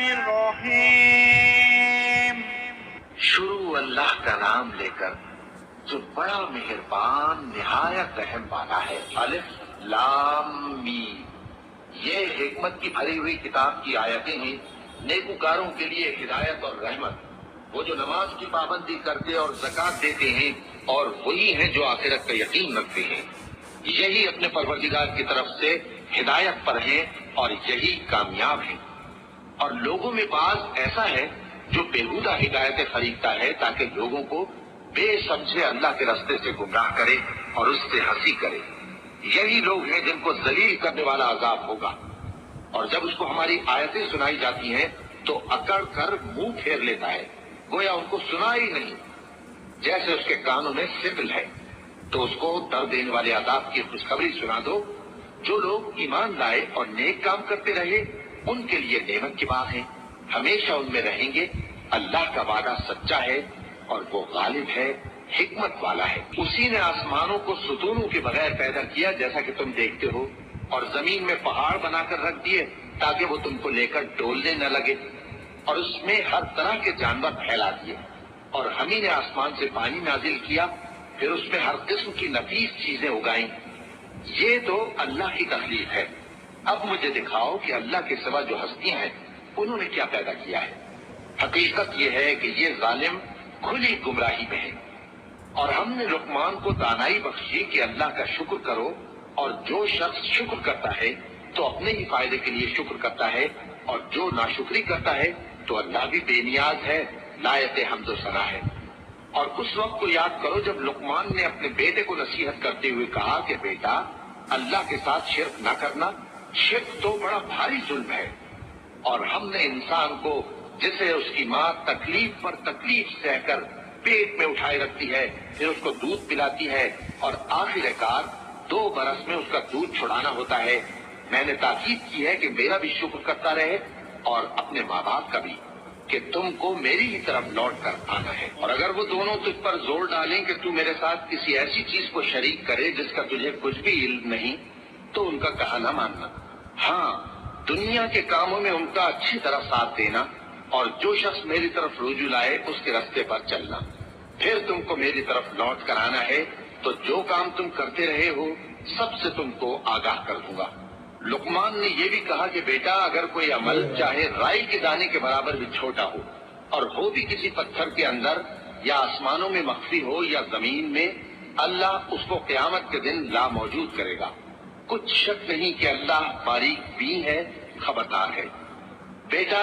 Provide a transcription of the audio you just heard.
الرحیم۔ شروع اللہ کا نام لے کر جو بڑا مہربان نہایت رحم والا ہے۔ الف لام میم، یہ حکمت کی بھری ہوئی کتاب کی آیتیں ہیں، نیکوکاروں کے لیے ہدایت اور رحمت، وہ جو نماز کی پابندی کرتے اور زکوٰۃ دیتے ہیں، اور وہی ہیں جو آخرت کا یقین رکھتے ہیں، یہی اپنے پروردگار کی طرف سے ہدایت پر ہیں اور یہی کامیاب ہیں۔ اور لوگوں میں بعض ایسا ہے جو بےہودہ ہدایتیں خریدتا ہے تاکہ لوگوں کو بے سمجھے اللہ کے راستے سے گمراہ کرے اور اس سے ہنسی کرے۔ یہی لوگ ہیں جن کو ذلیل کرنے والا عذاب ہوگا، اور جب اس کو ہماری آیتیں سنائی جاتی ہیں تو اکڑ کر منہ پھیر لیتا ہے، گویا ان کو سنا ہی نہیں، جیسے اس کے کانوں میں سبل ہے۔ تو اس کو درد دینے والے عذاب کی خوشخبری سنا دو۔ جو لوگ ایمان لائے اور نیک کام کرتے رہے ان کے لیے نعمت کی بات ہے، ہمیشہ ان میں رہیں گے۔ اللہ کا وعدہ سچا ہے اور وہ غالب ہے، حکمت والا ہے۔ اسی نے آسمانوں کو ستونوں کے بغیر پیدا کیا جیسا کہ تم دیکھتے ہو، اور زمین میں پہاڑ بنا کر رکھ دیے تاکہ وہ تم کو لے کر ڈولنے نہ لگے، اور اس میں ہر طرح کے جانور پھیلا دیے، اور ہم ہی نے آسمان سے پانی نازل کیا، پھر اس میں ہر قسم کی نفیس چیزیں اگائیں۔ یہ تو اللہ کی تخلیق ہے۔ اب مجھے دکھاؤ کہ اللہ کے سوا جو ہستیاں ہیں انہوں نے کیا پیدا کیا ہے۔ حقیقت یہ ہے کہ یہ ظالم کھلی گمراہی میں ہے۔ اور ہم نے لقمان کو دانائی بخشی کہ اللہ کا شکر کرو، اور جو شخص شکر کرتا ہے تو اپنے ہی فائدے کے لیے شکر کرتا ہے، اور جو ناشکری کرتا ہے تو اللہ بھی بے نیاز ہے، لائق حمد و ثنا ہے۔ اور اس وقت کو یاد کرو جب لقمان نے اپنے بیٹے کو نصیحت کرتے ہوئے کہا کہ بیٹا، اللہ کے ساتھ شرک نہ کرنا، شرک تو بڑا بھاری ظلم ہے، اور ہم نے انسان کو جسے اس کی ماں تکلیف پر تکلیف سہ کر پیٹ میں اٹھائے رکھتی ہے، پھر اس کو دودھ پلاتی ہے، اور آخر کار 2 برس میں اس کا دودھ چھڑانا ہوتا ہے، میں نے تاکید کی ہے کہ میرا بھی شکر کرتا رہے اور اپنے ماں باپ کا بھی، کہ تم کو میری ہی طرف لوٹ کر آنا ہے۔ اور اگر وہ دونوں تجھ پر زور ڈالیں کہ تو میرے ساتھ کسی ایسی چیز کو شریک کرے جس کا تجھے کچھ بھی علم نہیں، تو ان کا کہا نہ ماننا۔ ہاں، دنیا کے کاموں میں ان کا اچھی طرح ساتھ دینا، اور جو شخص میری طرف رجوع لائے اس کے راستے پر چلنا۔ پھر تم کو میری طرف لوٹ کر آنا ہے تو جو کام تم کرتے رہے ہو سب سے تم کو آگاہ کر دوں گا۔ لقمان نے یہ بھی کہا کہ بیٹا، اگر کوئی عمل چاہے رائی کے دانے کے برابر بھی چھوٹا ہو، اور ہو بھی کسی پتھر کے اندر یا آسمانوں میں مخفی ہو یا زمین میں، اللہ اس کو قیامت کے دن لا موجود کرے گا۔ کچھ شک نہیں کہ اللہ باریک بین ہے، خبردار ہے۔ بیٹا